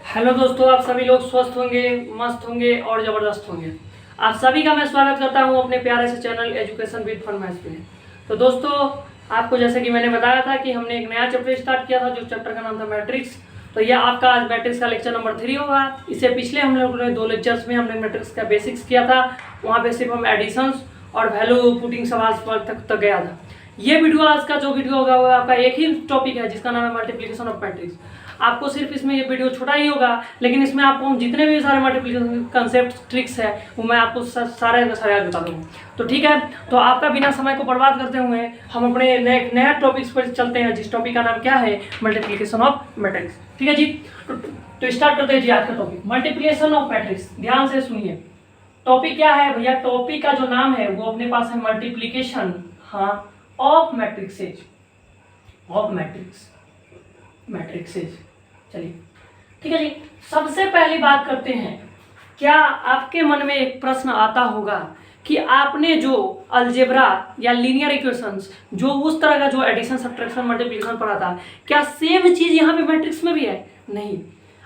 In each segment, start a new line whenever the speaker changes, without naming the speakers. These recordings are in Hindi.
हेलो दोस्तों, आप सभी लोग स्वस्थ होंगे, मस्त होंगे और ज़बरदस्त होंगे। आप सभी का मैं स्वागत करता हूं अपने प्यारे से channel education with fun maths में। तो दोस्तों, आपको जैसे कि मैंने बताया था कि हमने एक नया चैप्टर स्टार्ट किया था, जो चैप्टर का नाम था मैट्रिक्स। तो यह आपका आज मैट्रिक्स का लेक्चर नंबर 3 होगा। इससे पिछले हम लोगों ने 2 लेक्चर्स में हमने मैट्रिक्स का बेसिक्स किया था। वहाँ पर सिर्फ हम एडिशंस और वैल्यू पुटिंग सवाल तक गया था। ये वीडियो, आज का जो वीडियो होगा वो आपका एक ही टॉपिक है, जिसका नाम है मल्टीप्लिकेशन ऑफ मैट्रिक्स। आपको सिर्फ इसमें ये वीडियो छोटा ही होगा, लेकिन इसमें आपको हम जितने भी सारे मल्टीप्लिकेशन कंसेप्ट ट्रिक्स है वो मैं आपको सारे बता दूँगा। तो ठीक है, तो आपका बिना समय को बर्बाद करते हुए हम अपने नया टॉपिक्स पर चलते हैं, जिस टॉपिक का नाम क्या है, मल्टीप्लिकेशन ऑफ मैट्रिक्स। ठीक है जी, तो स्टार्ट करते हैं जी आज का टॉपिक, मल्टीप्लिकेशन ऑफ मैट्रिक्स। ध्यान से सुनिए, टॉपिक क्या है भैया। टॉपिक का जो नाम है वो अपने पास है मल्टीप्लिकेशन, हाँ, ऑफ मैट्रिक्सेज, ऑफ मैट्रिक्सेज। चलिए ठीक है जी, सबसे पहली बात करते हैं, क्या आपके मन में एक प्रश्न आता होगा कि आपने जो अलजेब्रा या लीनियर इक्वेशंस, जो उस तरह का जो एडिशन सब्ट्रैक्शन मल्टीप्लिकेशन पढ़ा था, क्या सेम चीज यहाँ पे मैट्रिक्स में भी है? नहीं,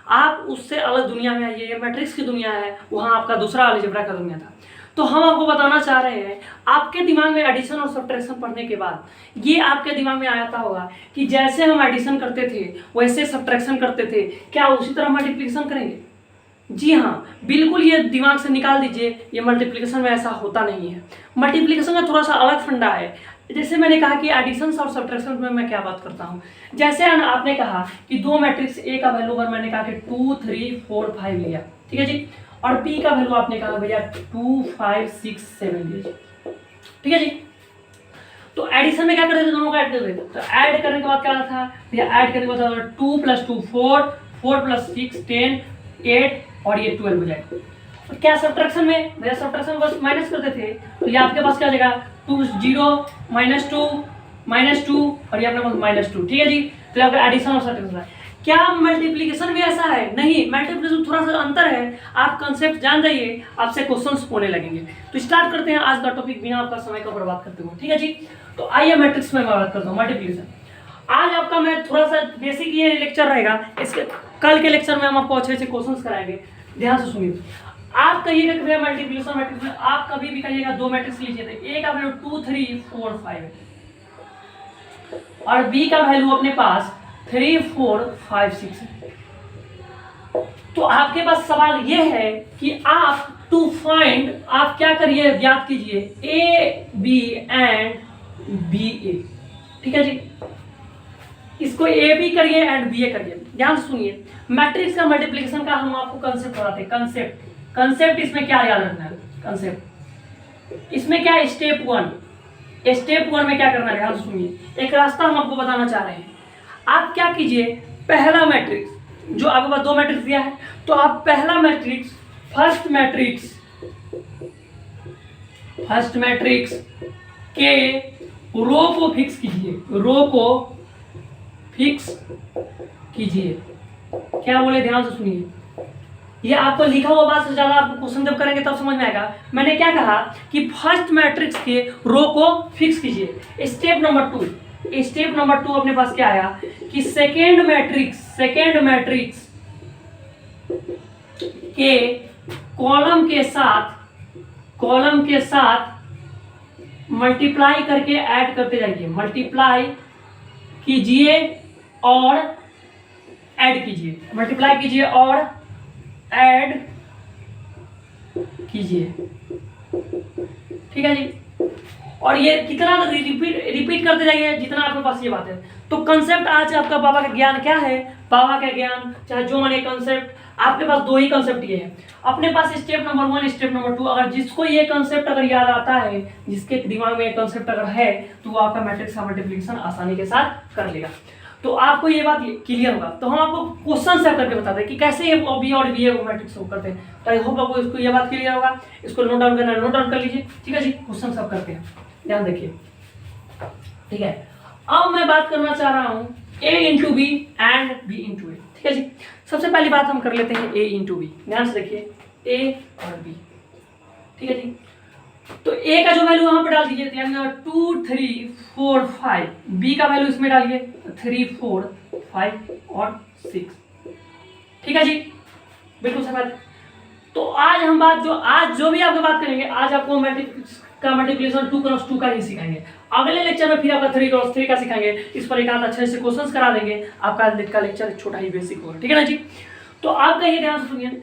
आप उससे अलग दुनिया में आइए। ये मैट्रिक्स की दुनिया है, वहाँ आपका दूसरा अलजेब्रा का दुनिया था। तो हम आपको बताना चाह रहे हैं, आपके दिमाग में एडिशन और सब्ट्रैक्शन पढ़ने के बाद ये आपके दिमाग में आता होगा कि जैसे हम एडिशन करते थे वैसे सब्ट्रैक्शन करते थे, क्या उसी तरह मल्टीप्लिकेशन करेंगे? जी हाँ, बिल्कुल, ये दिमाग से निकाल दीजिए, ये मल्टीप्लिकेशन में ऐसा होता नहीं है। मल्टीप्लिकेशन का थोड़ा सा अलग फंडा है। जैसे मैंने कहा कि एडिशन और सब्ट्रैक्शन में मैं क्या बात करता हूँ, जैसे आपने कहा कि दो मैट्रिक्स ए का वैल्यू अगर मैंने कहा कि 2 3 4 5 लिया, ठीक है जी, और बी का वैल्यू आपने कहा भैया 2 5 6 7 लीजिए, ठीक है जी। तो एडिशन में क्या करते थे, दोनों का ऐड करते थे। तो ऐड करने के बाद क्या था भैया, ऐड करने के बाद 2 + 2 4, 4 + 6 10, 8 और ये 12 हो जाएगा। तो क्या सब्ट्रैक्शन में भैया, सब्ट्रैक्शन बस माइनस करते थे, तो ये आपके पास क्या हो जाएगा, 2 0 -2 और ये अपने पास -2, ठीक है जी। तो आपका एडिशन और सब्ट्रैक्शन है। क्या मल्टीप्लिकेशन भी ऐसा है? नहीं, मल्टीप्लिकेशन थोड़ा सा अंतर है। आप कंसेप्ट जान जाइए, आपसे क्वेश्चंस होने लगेंगे। तो स्टार्ट करते हैं आज का टॉपिक बिना आपका समय का बर्बाद करते हुए, ठीक है जी। तो आइए मैट्रिक्स में बात करता हूँ, मल्टीप्लिकेशन। आज आपका मैं थोड़ा सा बेसिक ये लेक्चर रहेगा, इसके कल के लेक्चर में हम आपको अच्छे अच्छे क्वेश्चंस कराएंगे। ध्यान से सुनिए, आप कहिएगा कि भैया मल्टीप्लिकेशन मैट्रिक्स में आप कभी भी कहिएगा दो मैट्रिक्स लीजिए, तो ए का वैल्यू 2 3 4 5 है और बी का वैल्यू अपने पास 3 4 5 6 है। तो आपके पास सवाल ये है कि आप टू फाइंड, आप क्या करिए, ज्ञात कीजिए A B and B A, ठीक है जी। इसको ए बी करिए एंड बी ए करिए। ध्यान से सुनिए, मैट्रिक्स का मल्टीप्लिकेशन का हम आपको कंसेप्ट बताते हैं। कंसेप्ट इसमें क्या याद रखना है, कंसेप्ट इसमें क्या है, स्टेप 1 में क्या करना है, ध्यान से सुनिए। एक रास्ता हम आपको बताना चाह रहे हैं। आप क्या कीजिए, पहला मैट्रिक्स, जो आपके पास दो मैट्रिक्स दिया है, तो आप पहला मैट्रिक्स, फर्स्ट मैट्रिक्स के रो को फिक्स कीजिए, क्या बोले, ध्यान से सुनिए। ये आपको लिखा हुआ बात से ज्यादा आपको क्वेश्चन जब करेंगे तब समझ में आएगा। मैंने क्या कहा कि फर्स्ट मैट्रिक्स के रो को फिक्स कीजिए। स्टेप नंबर 2 अपने पास क्या आया कि सेकेंड मैट्रिक्स के कॉलम के साथ मल्टीप्लाई करके ऐड करते जाइए, मल्टीप्लाई कीजिए और ऐड कीजिए, ठीक है जी। और ये कितना रिपीट करते जाइए जितना आपके पास ये बात है। तो कंसेप्ट आज आपका बाबा का ज्ञान क्या है, बाबा का ज्ञान चाहे जो माने कंसेप्ट, आपके पास दो ही कंसेप्ट ये है अपने पास, स्टेप नंबर 1, स्टेप नंबर 2। अगर जिसको ये कंसेप्ट अगर याद आता है, जिसके दिमाग में ये कंसेप्ट अगर है, तो वो आपका मैट्रिक्स का मल्टीप्लिकेशन आसानी के साथ कर लेगा। तो आपको ये बात क्लियर होगा। तो हम आपको क्वेश्चन से करके बताते हैं कि कैसे ये बी और बी ए मैट्रिक्स को करते हैं। तो आई होप आपको इसको ये बात क्लियर होगा। इसको नोट डाउन कर लीजिए, ठीक है जी। क्वेश्चन सब करते हैं, ध्यान देखिए, ठीक है। अब मैं बात करना चाह रहा हूँ a into B and b into A, ठीक है जी। सबसे पहली बात हम कर लेते हैं a इंटू बी। ध्यान से देखिए, a और b, ठीक है जी। तो a का जो वैल्यू वहां पर डाल दीजिए, 2 3 4 5, b का वैल्यू इसमें डालिए 3 4 5 और 6, ठीक है जी, बिल्कुल सही बात है। तो आज हम आज जो भी आपको बात करेंगे, आज आपको मैट्रिक्स का मल्टीप्लिकेशन 2x2 का ही सिखाएंगे। अगले लेक्चर में फिर आपका 3x3 का सिखाएंगे। इस पर एक आध अच्छे से क्वेश्चंस करा देंगे। आपका आज का लेक्चर छोटा ही बेसिक होगा, ठीक है ना जी। तो आप कहिए, ध्यान से सुनिए,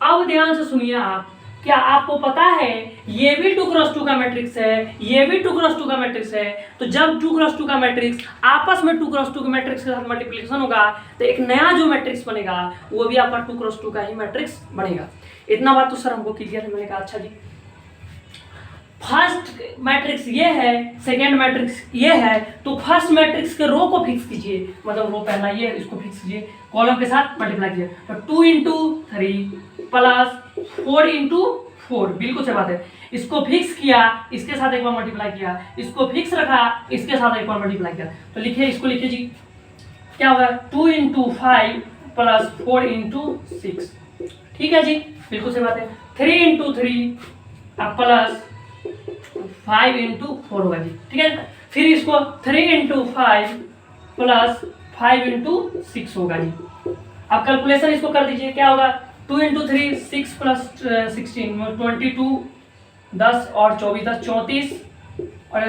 अब ध्यान से सुनिए आप, क्या आपको पता है ये भी 2x2 का मैट्रिक्स है, ये भी 2x2 का मैट्रिक्स है। तो जब 2x2 का मैट्रिक्स आपस में 2x2 के मैट्रिक्स के साथ मल्टीप्लिकेशन होगा तो एक नया जो मैट्रिक्स बनेगा वो भी आपका 2x2 का ही मैट्रिक्स बनेगा। इतना बात तो सर हमको क्लियर है। मैंने कहा अच्छा जी, फर्स्ट मैट्रिक्स ये है, सेकेंड मैट्रिक्स ये है, तो फर्स्ट मैट्रिक्स के रो को फिक्स कीजिए, मतलब रो पहला ये है, इसको फिक्स कीजिए, कॉलम के साथ मल्टीप्लाई कीजिए। तो 2 इंटू 3 प्लस 4 इंटू 4, बिल्कुल सही बात है। इसको फिक्स किया, इसके साथ एक बार मल्टीप्लाई किया, इसको फिक्स रखा, इसके साथ एक बार मल्टीप्लाई किया। तो लिखिए, इसको लिखिए जी, क्या होगा 2 इंटू 5 प्लस 4 इंटू 6, ठीक है जी, बिल्कुल सही बात है। 3 इंटू 3 प्लस 5 इंटू 4 होगा जी, ठीक है। फिर इसको 3 इंटू 5 प्लस 5 इंटू 6 होगा जी। आप कैलकुलेशन इसको कर दीजिए, क्या होगा 2 इंटू 3 6 प्लस 16 22, 10 और 24 10 34, और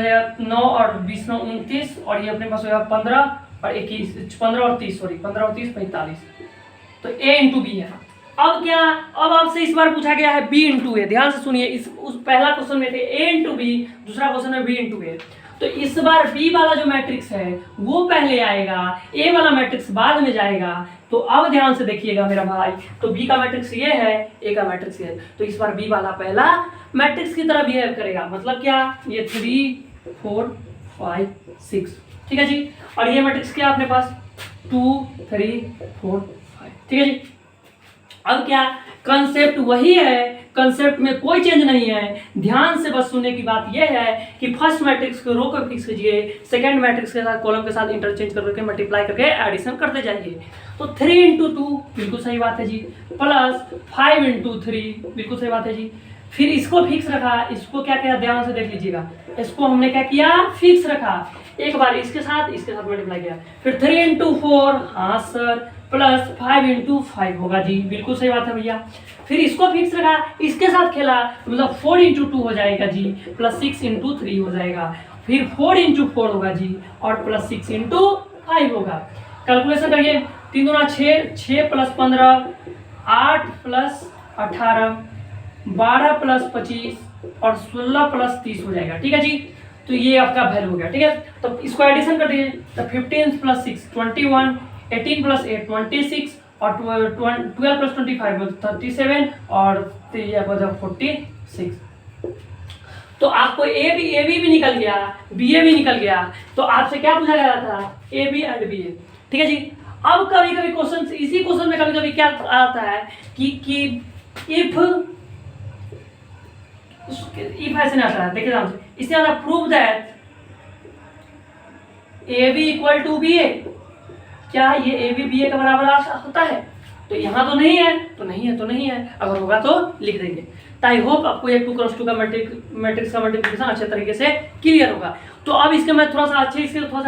9 और 20 9 29, और ये अपने पास होगा 15 और 21 15 और 30 सॉरी 15 और 30 45। तो ए इंटू बी है। अब क्या, अब आपसे इस बार पूछा गया है बी इंटू ए। ध्यान से सुनिए, इस उस पहला क्वेश्चन में थे ए इंटू बी, दूसरा क्वेश्चन में बी इंटू ए। तो इस बार बी वाला जो मैट्रिक्स है वो पहले आएगा, ए वाला मैट्रिक्स बाद में जाएगा। तो अब ध्यान से देखिएगा मेरा भाई, तो बी का मैट्रिक्स ये है, ए का मैट्रिक्स ये है, तो इस बार बी वाला पहला मैट्रिक्स की तरह बिहेव करेगा। मतलब क्या, ये 3 4 5 6, ठीक है जी। और ये मैट्रिक्स क्या अपने पास 2 3 4 5, ठीक है जी। अब क्या, कंसेप्ट वही है, कंसेप्ट में कोई चेंज नहीं है। ध्यान से बस सुनने की बात यह है कि फर्स्ट मैट्रिक्स को रो को फिक्स कीजिए, सेकंड मैट्रिक्स के साथ कॉलम के साथ इंटरचेंज करके मल्टीप्लाई करके एडिशन करते जाइए। तो 3 इंटू 2 बिल्कुल सही बात है जी, प्लस 5 इंटू 3 बिल्कुल सही बात है जी। फिर इसको फिक्स रखा, इसको क्या किया ध्यान से देख लीजिएगा, इसको हमने क्या किया फिक्स रखा, एक बार इसके साथ मल्टीप्लाई किया। फिर 3 इंटू 4, हाँ सर, प्लस 5 इंटू 5 होगा जी, बिल्कुल सही बात है भैया। फिर इसको फिक्स रखा, इसके साथ खेला, मतलब 4 इंटू 2 हो जाएगा जी, प्लस 6 इंटू 3 हो जाएगा। फिर 4 इंटू 4 होगा जी, और प्लस 6 इंटू 5 होगा। कैलकुलेशन करिए, 3 दूना 6, 6 प्लस 15 8 प्लस 18 12 प्लस 25 और 16 प्लस 30 हो जाएगा, ठीक है जी। तो ये आपका वैल्यू हो गया, ठीक है। तो इसको एडिशन कर दीजिए, तो 15 प्लस 6 21, 18 प्लस 8 26, और 12 प्लस 25 37, और 46। तो आपको ए बी भी निकल गया, बी ए भी निकल गया। तो आपसे क्या पूछा गया था, A B and B A, ठीक है जी। अब कभी कभी क्वेश्चन, इसी क्वेश्चन में कभी कभी क्या आता है कि इफ ऐसे नहीं आता है, देखिए ध्यान से, इससे आता prove that A B equal to B A. क्या ये ए बी बी ए के बराबर होता है? तो यहाँ तो नहीं है, तो नहीं है, तो नहीं है, अगर होगा तो लिख देंगे। तो आई होप आपको ये 2x2 का मैट्रिक्स का मल्टीप्लिकेशन अच्छे तरीके से क्लियर होगा। तो अब इसके मैं थोड़ा सा अच्छे इससे थोड़ा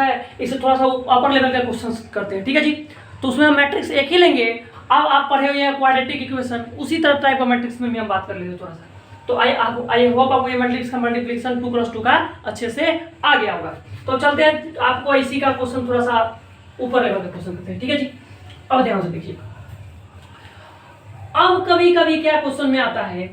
सा अपर लेवल का क्वेश्चन करते हैं, ठीक है जी। तो उसमें हम मैट्रिक्स एक ही लेंगे। अब आप पढ़े हुए हैं क्वाड्रेटिक इक्वेशन, उसी तरह टाइप का मैट्रिक्स में भी हम बात कर लेंगे थोड़ा सा। तो आई होप आपको ये मैट्रिक्स का मल्टीप्लिकेशन 2x2 का अच्छे से आ गया होगा। तो चलते हैं, आपको इसी का क्वेश्चन थोड़ा सा ऊपर लेवल का क्वेश्चन करते हैं, ठीक है जी। अब ध्यान से देखिए, अब कभी कभी क्या क्वेश्चन में आता है,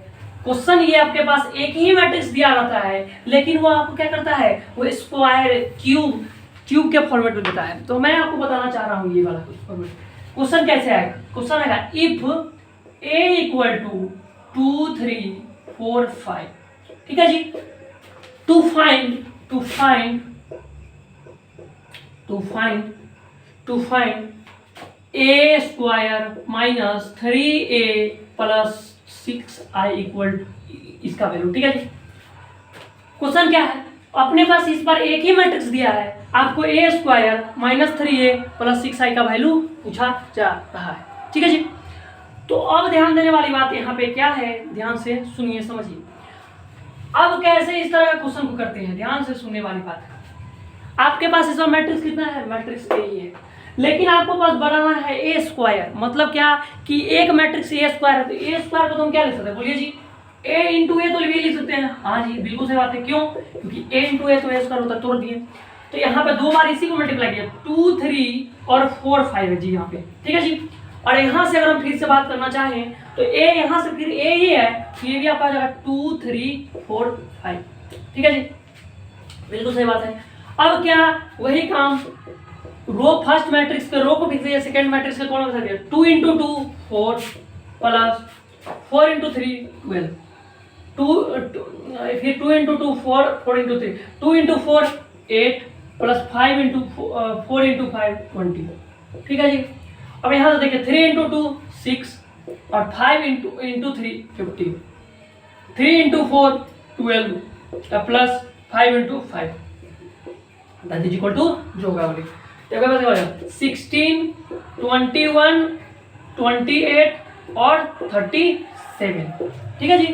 क्वेश्चन ये आपके पास एक ही मैट्रिक्स दिया रहता है, लेकिन वो आपको क्या करता है, वो स्क्वायर क्यूब के फॉर्मेट में देता है। तो मैं आपको बताना चाह रहा हूँ ये वाला फॉर्मेट। क्वेश्चन कैसे आएगा, क्वेश्चन आएगा इफ ए इक्वल टू 2 3 4 5, ठीक है जी। To find A square minus 3a plus 6i equal इसका वैल्यू, ठीक है जी। क्वेश्चन क्या है, अपने पास इस बार एक ही मैट्रिक्स दिया है, आपको ए square minus 3a plus 6i का वैल्यू पूछा जा रहा है, ठीक है जी। तो अब ध्यान देने वाली बात यहाँ पे क्या है, ध्यान से सुनिए समझिए। अब कैसे इस तरह का क्वेश्चन को करते हैं, ध्यान से सुनने वाली बात है। आपके पास इस बार मैट्रिक्स कितना है, मैट्रिक्स ए ही है, लेकिन आपको पास बनाना है ए स्क्वायर, मतलब क्या कि एक मैट्रिक्स ए स्क्वायर है, तो ए स्क्वायर को तो हम क्या लिख सकते हैं, बोलिए जी, ए इंटू ए तो भी लिख सकते हैं। हाँ जी बिल्कुल सही बात है, क्यों, क्योंकि ए इंटू ए तो ए स्क्वायर होता है, तोड़ दिए। तो यहाँ पे 2 बार इसी को मल्टीप्लाई किया, 2 3 और 4 5 है जी यहाँ पे, ठीक है जी। और यहाँ से अगर हम फिर से बात करना चाहें तो ए यहाँ से फिर ए ही है, तो ये भी आपका आ जाएगा 2 3 4 5, ठीक है जी, बिल्कुल सही बात है। अब क्या वही काम, रो फर्स्ट मैट्रिक्स के रो को फिक्स किया, सेकंड मैट्रिक्स के कॉलम में 2 इंटू 2 4 प्लस 4 इंटू 3 12, फिर 2 into 2 4 4 into 3 2 into 4 8 plus 5 into 4 into 5 20, ठीक है जी। अब यहाँ से देखिए 3 इंटू 2 6 और 5 into 3 15, 3 into 4 12 plus 5 into 5 that is equal to जो होगा बोलिए, तो क्या हो जाएगा 16 21 28 और 37, ठीक है जी।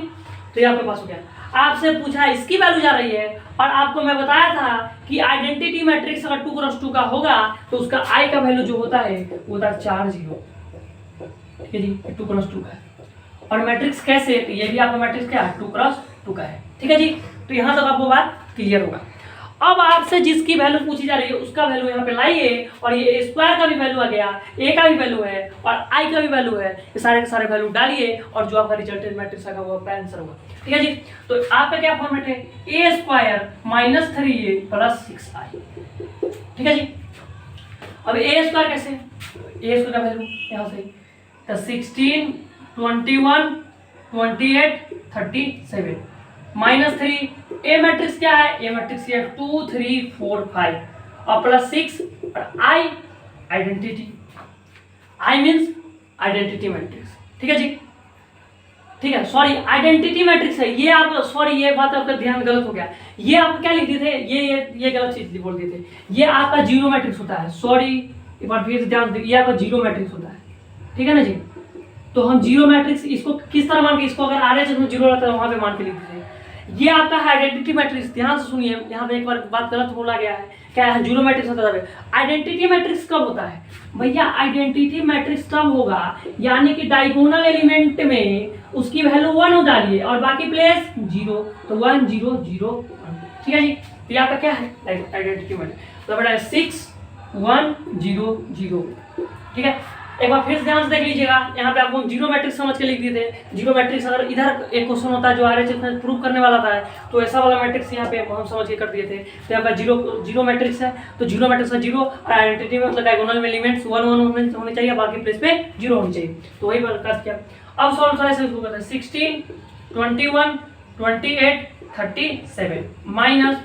तो ये आपके पास हो गया। आपसे पूछा इसकी वैल्यू जा रही है, और आपको मैं बताया था कि आइडेंटिटी मैट्रिक्स अगर 2 क्रॉस 2 का होगा तो उसका आई का वैल्यू जो होता है वो होता है 4 0, ठीक है जी, 2 क्रॉस 2 का है। और मैट्रिक्स कैसे, तो ये भी आपका मैट्रिक्स क्या है 2 क्रॉस 2 का है, ठीक है जी। तो यहाँ तक आपको बात क्लियर होगा। अब आपसे जिसकी वैल्यू पूछी जा रही है उसका वैल्यू यहाँ पे लाइए, और ये स्क्वायर का भी वैल्यू आ गया, ए का भी वैल्यू है और आई का भी वैल्यू है, ये सारे के सारे वैल्यू डालिए और जो आपका रिजल्टेंट मैट्रिक्स आएगा वो आपका आंसर होगा, ठीक है जी। तो आपका क्या फॉर्मेट है, ए square minus 3a plus 6i, ठीक है जी। अब ए स्क्वायर कैसे, ए स्क्वायर का वैल्यू यहाँ से तो 16 21 28 37 माइनस 3, ए मैट्रिक्स क्या है, ए मैट्रिक्स ये 2 3 4 5 और प्लस 6 और I identity, I means identity matrix, ठीक है जी, ठीक है। सॉरी आइडेंटिटी मैट्रिक्स है ये, आप सॉरी ये बात आपका ध्यान गलत हो गया, ये आप क्या लिख दिए थे, ये गलत चीज बोल दिए थे, ये आपका जीरो मैट्रिक्स होता है, सॉरी एक बार फिर से ध्यान दीजिए, ये आपका जीरो मैट्रिक्स होता है, ठीक है ना जी। तो हम जीरो मैट्रिक्स इसको किस तरह मान के, इसको अगर आरएच में जीरो रहता है वहां पे मान के लिख दीजिए, ये आपका है आइडेंटिटी मैट्रिक्स। ध्यान से सुनिए, यहाँ पे एक बार बात गलत बोला गया है, क्या है जीरो मैट्रिक्स होता है, आइडेंटिटी मैट्रिक्स कब होता है भैया, आइडेंटिटी मैट्रिक्स तब होगा यानी कि डायगोनल एलिमेंट में उसकी वैल्यू 1 हो डालिए और बाकी प्लेस 0, तो 1 0 0 1, ठीक है जी। तो ये आपका क्या है आइडेंटिटी मैट्रिक्स, तो बेटा 6 1 0 0, ठीक है। एक बार फिर ध्यान से देख लीजिएगा, यहाँ पे आपको जीरो मैट्रिक्स समझ के लिख दिए थे। जीरो मैट्रिक्स अगर इधर एक क्वेश्चन होता है जो आरएच में प्रूव करने वाला था, तो ऐसा वाला मैट्रिक्स यहाँ पे हम समझ के कर दिए थे। तो यहाँ पर जीरो मैट्रिक्स है, तो जीरो मैट्रिक्स का जीरो और आइडेंटिटी में मतलब डायगोनल में एलिमेंट्स 1 1 होने चाहिए, बाकी प्लेस पे 0 होनी चाहिए, तो वही कर किया। अब सॉल्व ऐसे शुरू करते हैं, 16 21 28 37 माइनस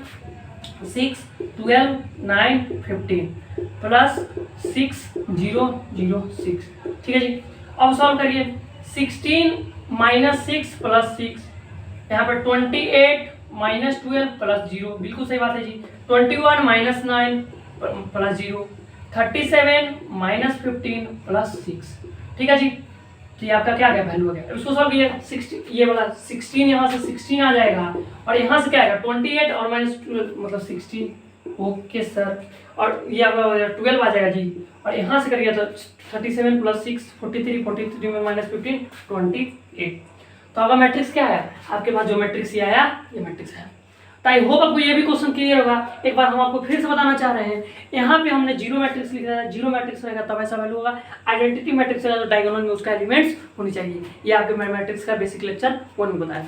6 12 9 15 प्लस 6 0 0 6, ठीक है जी। अब सॉल्व करिए, 16 माइनस 6 प्लस 6, यहाँ पर 28 माइनस 12 प्लस 0, बिल्कुल सही बात है जी। 21 माइनस 9 प्लस 0, 37 माइनस 15 प्लस 6, ठीक है जी। तो ये आपका क्या आ गया वैल्यू आ गया। उसको सॉल्व किया 60, ये वाला 16 यहाँ से 16 आ जाएगा और यहाँ से क्या आएगा 28 और माइनस 12 मतलब 16, ओके सर। और ये आपका 12 आ जाएगा जी, और यहाँ से करिए तो 37 प्लस 6 43 43 में माइनस 15 28। तो आपका मैट्रिक्स क्या है, आपके पास जो मैट्रिक्स ये आया ये मैट्रिक्स है। तो आई होप आपको ये भी क्वेश्चन क्लियर होगा। एक बार हम आपको फिर से बताना चाह रहे हैं, यहाँ पे हमने जीरो मैट्रिक्स लिखा है, जीरो मैट्रिक्स रहेगा तब ऐसा वैल्यू होगा। आइडेंटिटी मैट्रिक्स रहेगा तो डायगोनल में उसका एलिमेंट्स होनी चाहिए। ये आपके मैट्रिक्स का बेसिक लेक्चर 1 में बताया।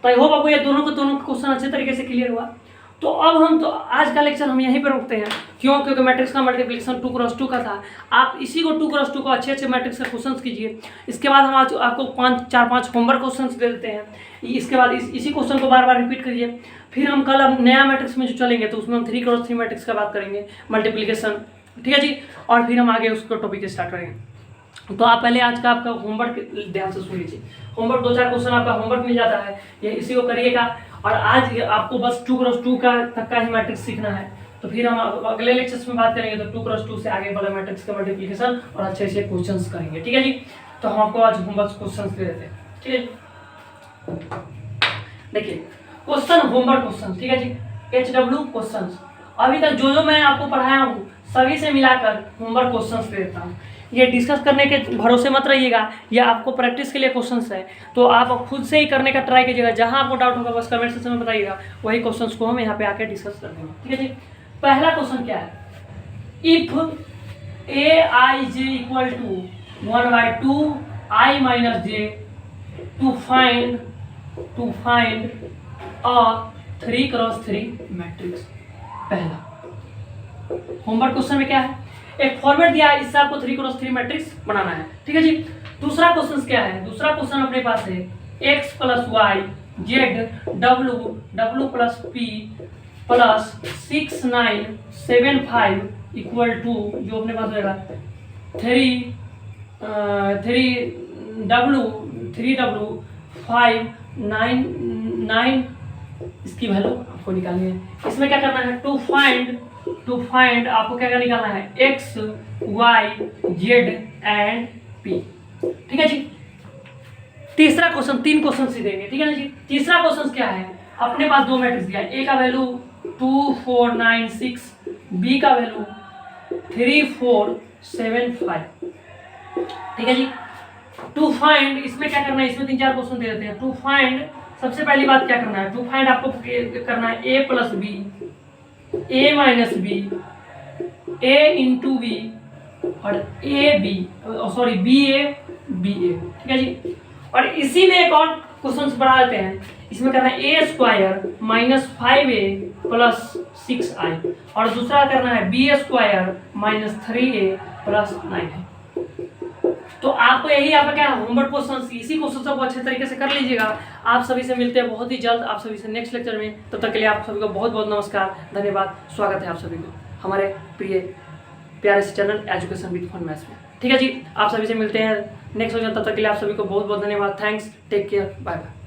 तो आई होप आपको ये दोनों क्वेश्चन अच्छे तरीके से क्लियर हुआ। तो अब हम तो आज का लेक्चर हम यहीं पर रोकते हैं, क्यों, क्योंकि मैट्रिक्स का मल्टीप्लिकेशन 2 क्रॉस 2 का था। आप इसी को 2 क्रॉस 2 को अच्छे मैट्रिक्स के क्वेश्चंस कीजिए। इसके बाद हम आज आपको 4-5 होमवर्क क्वेश्चंस दे देते हैं। इसके बाद इसी क्वेश्चन को बार बार रिपीट करिए। फिर हम कल अब नया मैट्रिक्स में जो चलेंगे तो उसमें हम 3 क्रॉस 3 मैट्रिक्स का बात करेंगे, मल्टीप्लिकेशन, ठीक है जी। और फिर हम आगे उसको टॉपिक स्टार्ट करेंगे। तो आप पहले आज का आपका होमवर्क ध्यान से सुन लीजिए। होमवर्क 2-4 क्वेश्चन आपका होमवर्क मिल जाता है, ये इसी को करिएगा। और आज आपको बस 2 क्रॉस 2 का तक का ही मैट्रिक्स सीखना है। तो फिर हम अगले लेक्चर्स में बात करेंगे तो 2 क्रॉस 2 से आगे वाले मैट्रिक्स का मल्टीप्लिकेशन और अच्छे अच्छे क्वेश्चंस करेंगे, ठीक है जी। तो हम आपको आज होमवर्क क्वेश्चंस दे देते हैं, ठीक है जी। देखिए क्वेश्चन होमवर्क क्वेश्चन, ठीक है जी, HW क्वेश्चंस। अभी तक जो मैं आपको पढ़ाया हूँ सभी से मिलाकर होमवर्क क्वेश्चंस दे देता हूँ। ये डिस्कस करने के भरोसे मत रहिएगा, ये आपको प्रैक्टिस के लिए क्वेश्चंस है, तो आप खुद से ही करने का ट्राई कीजिएगा। जहाँ आपको डाउट होगा बस कमेंट सेक्शन में बताइएगा, वही क्वेश्चंस को हम यहाँ पे आके डिस्कस कर देंगे। ठीक है जी। पहला क्वेश्चन क्या है, if aij equal to 1/2 i minus j two find a 3x3 matrix. पहला होमवर्क क्वेश्चन में क्या है, एक फॉर्मेट दिया है, इससे आपको 3x3 मैट्रिक्स बनाना है। ठीक है जी। दूसरा क्वेश्चन क्या है, दूसरा क्वेश्चन अपने पास है x + y z w + p plus 6 9 7 5 equal to जो अपने पास होगा 3w 5 9 9, इसकी वैल्यू आपको निकालनी है। इसमें क्या करना है, टू फाइंड आपको क्या निकालना है, x y z and p। ठीक है जी। तीसरा क्वेश्चन, 3 क्वेश्चन ही देंगे। ठीक है ना जी। तीसरा क्वेश्चन क्या है, अपने पास 2 मैट्रिक्स दिया है, a का वैल्यू 2 4 9 6, b का वैल्यू 3 4 7 5। ठीक है जी। टू फाइंड इसमें क्या करना है, इसमें 3-4 क्वेश्चन दे देते हैं। टू फाइंड सबसे पहली बात क्या करना है, टू फाइंड आपको करना है a + b a minus B a into B और बी ए। ठीक है जी। और इसी में एक और क्वेश्चन बढ़ा देते हैं, इसमें करना है a² - 5a + 6i और दूसरा करना है b² - 3a + 9 है। तो आपको यही आपका क्या होमवर्क क्वेश्चन, इसी क्वेश्चन को अच्छे तरीके से कर लीजिएगा। आप सभी से मिलते हैं बहुत ही जल्द, आप सभी से नेक्स्ट लेक्चर में। तब तक के लिए आप सभी को बहुत बहुत नमस्कार, धन्यवाद, स्वागत है आप सभी को हमारे प्रिय प्यारे से channel education with fun maths में। ठीक है जी। आप सभी से मिलते हैं नेक्स्ट लेक्चर, तब तक के लिए आप सभी को बहुत बहुत धन्यवाद। Thanks, take care, bye bye.